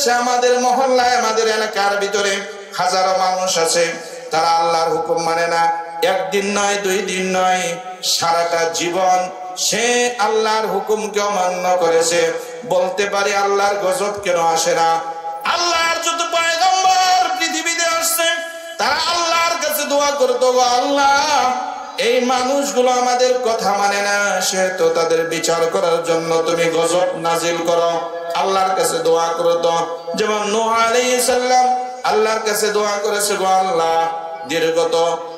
দেশে, আমাদের মহল্লায়, আমাদের এলাকার ভিতরে হাজারো মানুষ আছে, তারা আল্লাহর হুকুম মানে না। একদিন নয়, 2 দিন নয়, সারাটা জীবন সে আল্লাহর হুকুমকে অমান্য করেছে। বলতে পারি আল্লাহর গজব কেন আসে না? আল্লাহর যত পয়গম্বর পৃথিবীতে আসছে, তারা আল্লাহর কাছে দোয়া করতো, আল্লাহ এই মানুষগুলো আমাদের কথা মানে না, সেহেতু তাদের বিচার করার জন্য তুমি গজব নাজিল করো। আল্লাহর কাছে দোয়া করতো। যেমন নূহ আলাইহিস সালাম আল্লাহর কাছে দোয়া করেছে, গো আল্লাহ দীর্ঘত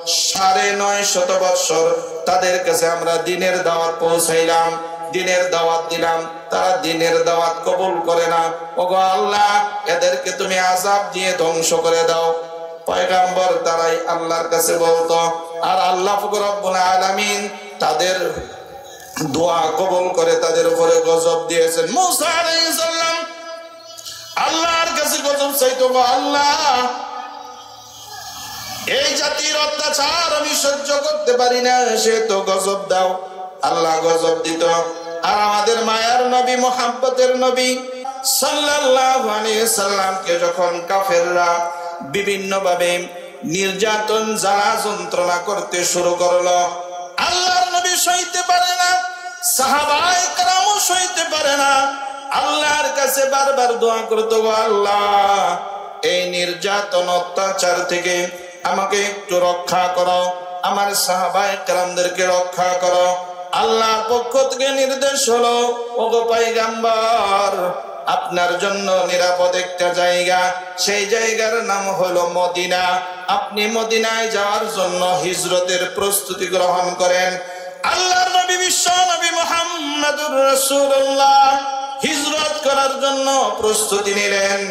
950 বছর তাদের কাছে আমরা দ্বীনের দাওয়াত পৌঁছাইলাম, দ্বীনের দাওয়াত দিলাম, তারা দ্বীনের দাওয়াত কবুল করে না। ওগো আল্লাহ এদেরকে তুমি আযাব দিয়ে ধ্বংস করে দাও। পয়গম্বর তারাই আল্লাহর কাছে বলতো, আর আল্লাহ রব্বুল আলামিন তাদের দোয়া কবুল করে তাদের উপরে গজব দিয়েছেন। মূসা আলাইহিস সালাম আল্লাহর কাছে গজব চাইতো, আল্লাহ এই জাতির অত্যাচার আমি সহ্য করতে পারি না, সে তো গজব দাও। আল্লাহ গজব দিত। আর আমাদের মায়ার নবী, মুহাব্বতের নবী সাল্লাল্লাহু আলাইহি সাল্লামকে যখন কাফেররা বিভিন্ন ভাবে নির্যাতন, জ্বালা যন্ত্রণা করতে শুরু করলো, আল্লাহর নবী সইতে পারে না, সাহাবায়ে কেরামও সইতে পারে না। আল্লাহর কাছে বারবার দোয়া করতো, আল্লাহ এই নির্যাতন, অত্যাচার থেকে আমাকে একটু রক্ষা করো, আমার সাহাবায়ে কেরামদেরকে রক্ষা করো। আল্লাহর পক্ষ থেকে নির্দেশ হলো, ওগো পয়গম্বর আপনার জন্য নিরাপদ একটা জায়গা, সেই জায়গার নাম হলো মদিনা। আপনি মদিনায় যাওয়ার জন্য হিজরতের প্রস্তুতি গ্রহণ করেন। আল্লাহর নবী, বিশ্ব নবী মুহাম্মদুর রাসূলুল্লাহ হিজরত করার জন্য প্রস্তুতি নিলেন।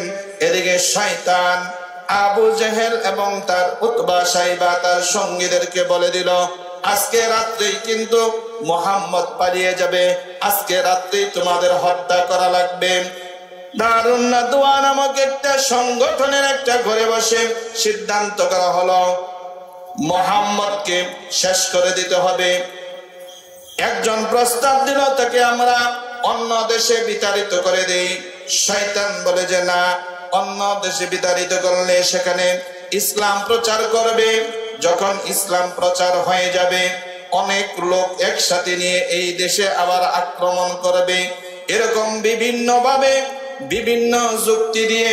এদিকে শয়তান আবু জেহেল এবং তার উতবা সাইবা তার সঙ্গীদেরকে বলে দিল, আজকে রাত্রেই কিন্তু মুহাম্মদ পালিয়ে যাবে, আজকে রাত্রেই তোমাদের হত্যা করা লাগবে। দারুন নাদওয়া নামক একটা সংগঠনের একটা ঘরে বসে সিদ্ধান্ত করা হলো, মুহাম্মদকে শেষ করে দিতে হবে। একজন প্রস্তাব দিল, তাকে আমরা অন্য দেশে বিতাড়িত করে দেই। শয়তান বলে যে না, অন্য দেশে বিতাড়িত করলে সেখানে ইসলাম প্রচার করবে, যখন ইসলাম প্রচার হয়ে যাবে অনেক লোক একসাথে নিয়ে এই দেশে আবার আক্রমণ করবে। এরকম বিভিন্ন ভাবে বিভিন্ন যুক্তি দিয়ে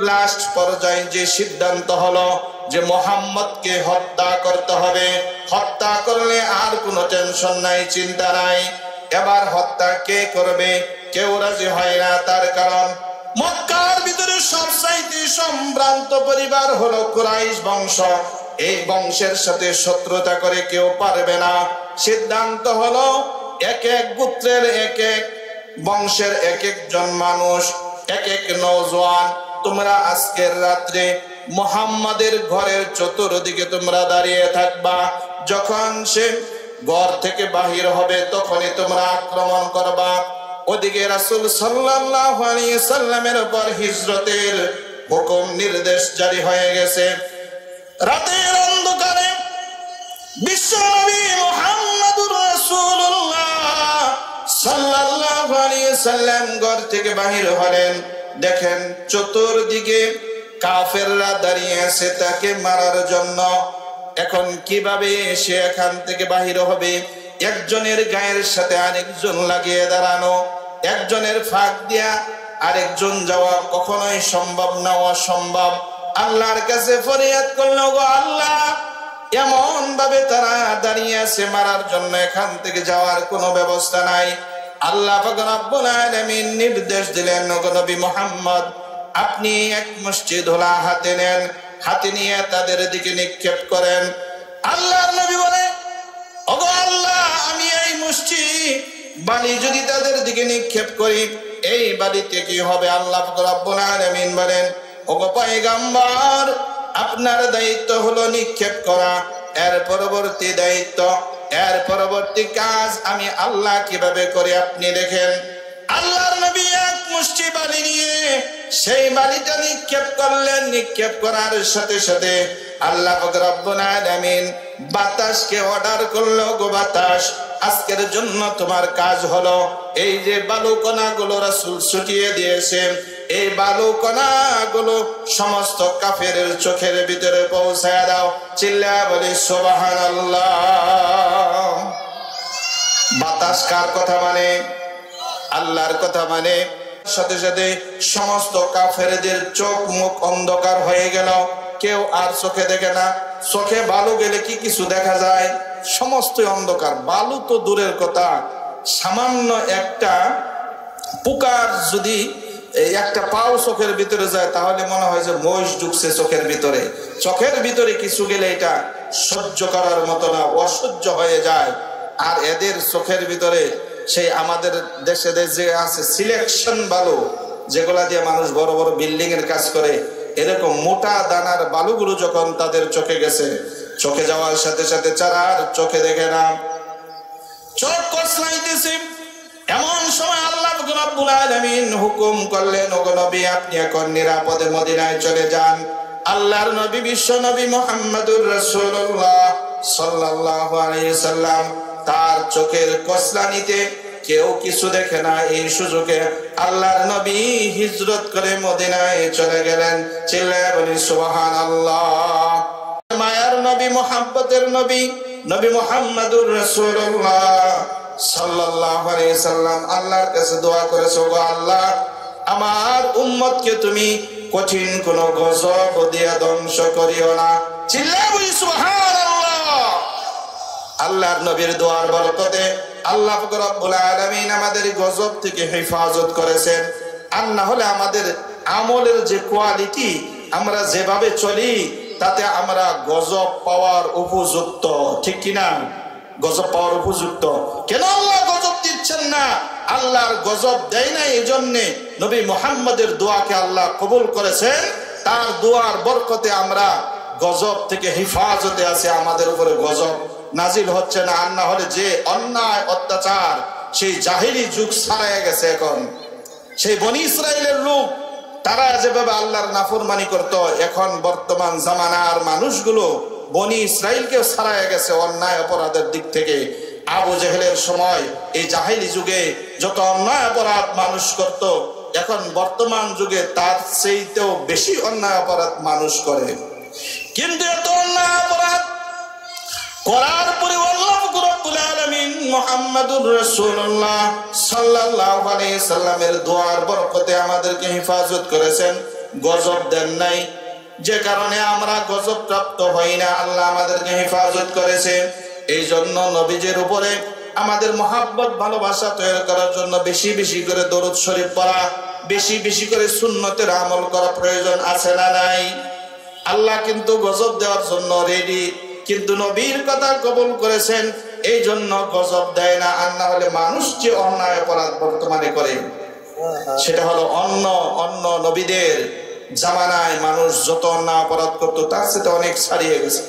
লাস্ট পর্যায়ে যে সিদ্ধান্ত হলো যে মুহাম্মদকে হত্যা করতে হবে। হত্যা করলে আর কোনো টেনশন নাই, চিন্তা নাই। এবার হত্যা কে করবে? কেউ রাজি হয় না। তার কারণ মক্কার ভিতরে সবচাইতে সম্ভ্রান্ত পরিবার হলো কুরাইশ বংশ। এই বংশের সাথে শত্রুতা করে কেউ পারবে না। সিদ্ধান্ত হলো এক এক গোত্রের, এক এক বংশের এক একজন মানুষ, এক এক নওজোয়ান, তোমরা আজকের রাত্রে মুহাম্মাদের ঘরের চতুর্দিকে তোমরা দাঁড়িয়ে থাকবা। যখন সে ঘর থেকে বাহির হবে তখনই তোমরা আক্রমণ করবা। ওদিকে রাসূল সাল্লাল্লাহু আলাইহি সাল্লামের উপর হিজরতের হুকুম, নির্দেশ জারি হয়ে গেছে। রাতের অন্ধকারে বিশ্বনবী মুহাম্মদুর রাসূলুল্লাহ সাল্লাল্লাহু আলাইহি সাল্লাম ঘর থেকে বাহির হলেন। দেখেন চতুর্দিকে কাফেররা দাঁড়িয়ে আছে তাকে মারার জন্য। এখন কিভাবে সে এখান থেকে বাহির হবে? একজনের গায়ের সাথে আরেকজন লাগিয়ে দাঁড়ানো, একজনের ফাঁক দিয়া আরেকজন যাওয়া কখনোই সম্ভব না, অসম্ভব। আল্লাহর কাছে ফরিয়াদ করলো, গো আল্লাহ এমন ভাবে তারা দাঁড়িয়ে আছে মারার জন্য, এখান থেকে যাওয়ার কোনো ব্যবস্থা নাই। আল্লাহ পাক রব্বুল আলামিন নির্দেশ দিলেন, ওগো নবী মুহাম্মদ আপনি এক মুষ্টি ধুলা হাতে নেন, হাতে নিয়ে তাদের দিকে নিক্ষেপ করেন। আল্লাহর নবী বলে, ওগো আল্লাহ আমি এই মুষ্টি বালি যদি তাদের দিকে নিক্ষেপ করি এই বালিতে কি হবে? আল্লাহ পাক রব্বুল আলামিন বলেন, ওগো পয়গম্বর আপনার দায়িত্ব হলো নিক্ষেপ করা, এর পরবর্তী দায়িত্ব, এর পরবর্তী কাজ আমি আল্লাহ কিভাবে করি আপনি দেখেন। আল্লাহর নবী এক মুষ্টি বালি নিয়ে সেই বালিটা নিক্ষেপ করলেন। নিক্ষেপ করার সাথে সাথে আল্লাহ পাক রব্বুল আলামিন বাতাসকে অর্ডার করলো, গো বাতাস আজকের জন্য তোমার কাজ হলো এই যে বালুকণা গুলো রাসূল ছুটিয়ে দিয়েছে, এই বালুকণা গুলো সমস্ত কাফেরের চোখের ভিতরে পৌঁছায় দাও। চিল্লায়া বলি সুবহানাল্লাহ। বাতাস কার কথা মানে? আল্লাহর কথা মানে। সাথে সাথে সমস্ত কাফেরদের চোখ মুখ অন্ধকার হয়ে গেল, কেউ আর চোখে দেখে না। চোখে বালু গেলে কি কিছু দেখা যায়? সমস্ত অন্ধকার। বালু তো দূরের কথা, সামান্য একটা পোকার যদি একটা পাও চোখের ভিতরে যায় তাহলে মনে হয় যে মহিষ ঢুকছে চোখের ভিতরে। চোখের ভিতরে কিছু গেলে এটা সহ্য করার মতো না, অসহ্য হয়ে যায়। আর এদের চোখের ভিতরে সেই আমাদের দেশে যে আছে সিলেকশন বালু, যেগুলা দিয়ে মানুষ বড় বড় বিল্ডিং এর কাজ করে, এরকম মোটা দানার বালুগুলো যখন তাদের চোখে গেছে, চোখে যাওয়ার সাথে সাথে যারা আর চোখে দেখে না, চোখ কসলাইতেছে। এমন সময় আল্লাহ রাব্বুল আলামিন হুকুম করলেন, ওগো নবী আপনি এখন নিরাপদে মদিনায় চলে যান। আল্লাহর নবী বিশ্ব নবী মুহাম্মদুর রাসূলুল্লাহ সাল্লাল্লাহু আলাইহি সাল্লাম তার চোখের কসলানিতে কেউ কিছু দেখে না, এই সুযোগে আল্লাহর নবী হিজরত করে মদিনায় চলে গেলেন। চিল্লায়া বলি সুবহানাল্লাহ। মায়ার নবী, মুহাব্বতের নবী, নবী মুহাম্মদুর রাসূলুল্লাহ সাল্লাল্লাহু আলাইহি সাল্লাম আল্লাহর কাছে দোয়া করেছে, ওগো আল্লাহ আমার উম্মতকে তুমি কঠিন কোন গজব দিয়ে ধ্বংস করিও না। চিল্লায়া বলি সুবহানাল্লাহ। আল্লাহর নবীর দোয়ার বরকতে আল্লাহ রাব্বুল আলামিন আমাদের গজব থেকে হেফাজত করেছেন। আর না হলে আমাদের আমলের যে কোয়ালিটি, আমরা যেভাবে চলি তাতে আমরা গজব পাওয়ার উপযুক্ত, ঠিক কিনা? গজব পাওয়ার উপযুক্ত। কেন আল্লাহ গজব দিচ্ছেন না? আল্লাহর গজব দেয় না, এই জন্যে নবী মুহাম্মদের দোয়াকে আল্লাহ কবুল করেছেন। তার দোয়ার বরকতে আমরা গজব থেকে হেফাজতে আছে, আমাদের উপরে গজব নাজিল হচ্ছে না। আর না হলে যে অন্যায় অত্যাচার সেই জাহিলি যুগ ছাড়াই গেছে। এখন সেই বনি ইসরাইলের লোক, তারা যেভাবে আল্লাহর নাফরমানি করত, এখন বর্তমান জামানার মানুষগুলো বনি ইসরাইলকে ছাড়াই গেছে অন্যায় অপরাধের দিক থেকে। আবু জেহেলের সময় এই জাহিলি যুগে যত অন্যায় অপরাধ মানুষ করত, এখন বর্তমান যুগে তার চেয়েতেও বেশি অন্যায় অপরাধ মানুষ করে। কিন্তু এত অন্যায় অপরাধ করার পরে আল্লাহ রাব্বুল আলামিন মুহাম্মদুর রাসূলুল্লাহ সাল্লাল্লাহু আলাইহি সাল্লামের দোয়ার বরকতে আমাদেরকে হেফাজত করেছেন, গজব দেন নাই। যে কারণে আমরা গজব প্রাপ্ত হই না, আল্লাহ আমাদেরকে হেফাজত করেছে। এই জন্য নবীজির উপরে আমাদের মহাব্বত ভালোবাসা তৈরি করার জন্য বেশি বেশি করে দরুদ শরীফ পড়া, বেশি বেশি করে সুন্নতের আমল করা প্রয়োজন আছে না নাই? আল্লাহ কিন্তু গজব দেওয়ার জন্য রেডি, কিন্তু নবীর কথা কবুল করেছেন, এই জন্য গজব দেয় না। আর না হলে মানুষ যে অন্যায় অপরাধ বর্তমানে করে, সেটা হলো অন্য নবীদের জামানায় মানুষ যত অন্যায় অপরাধ করতো তার সাথে অনেক ছাড়িয়ে গেছে।